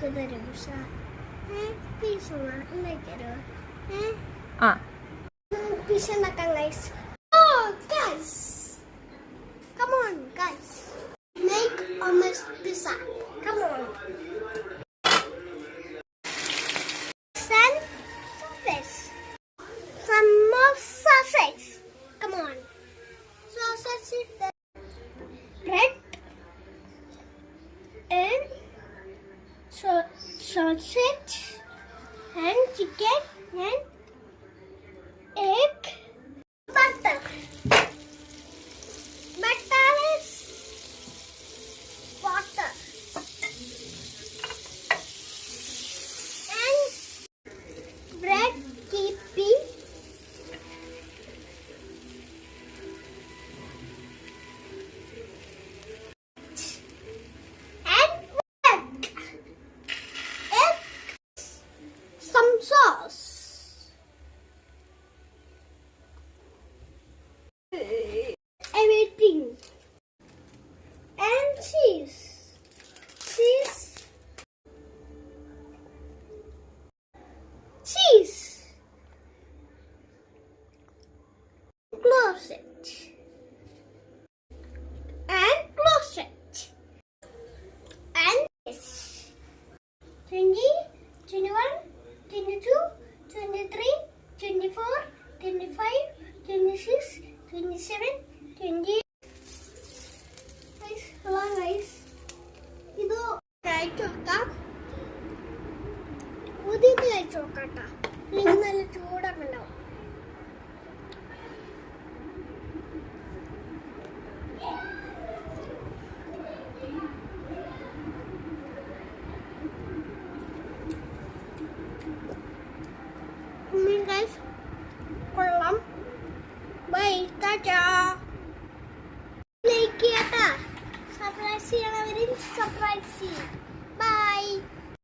ഉണ്ടാക്കി തരും പീസ് ഉണ്ടാക്കി തരുമോ ആ പീസ് ഉണ്ടാക്കാം guys. Guys, come on, guys. Make almost pizza. Come on. Then sausage. Some more sausage. Come on. Sausage is the bread and sausage and chicken and egg. Butter. Butter is water. And bread keeping. And egg. Egg. Some sauce. Everything. And cheese. Cheese. Cheese. Close it. And close it. And this. 20, 21, 22, 23, 24, 25, 26, 27, 20. Guys, hello guys. ഇത് കഴിച്ചു നോക്കാം. ഉദിത് കഴിച്ചു നോക്കാട്ടോ. നിങ്ങൾ നല്ല ചൂടൊക്കെ ഉണ്ടാവും. Guys, കൊള്ളാം. Bye, ടാറ്റാ. ലൈക്ക് ചെയ്യാട്ടാ. സബ്സ്ക്രൈബ് ചെയ്യണവരിൽ സബ്സ്ക്രൈബ് ചെയ്യും.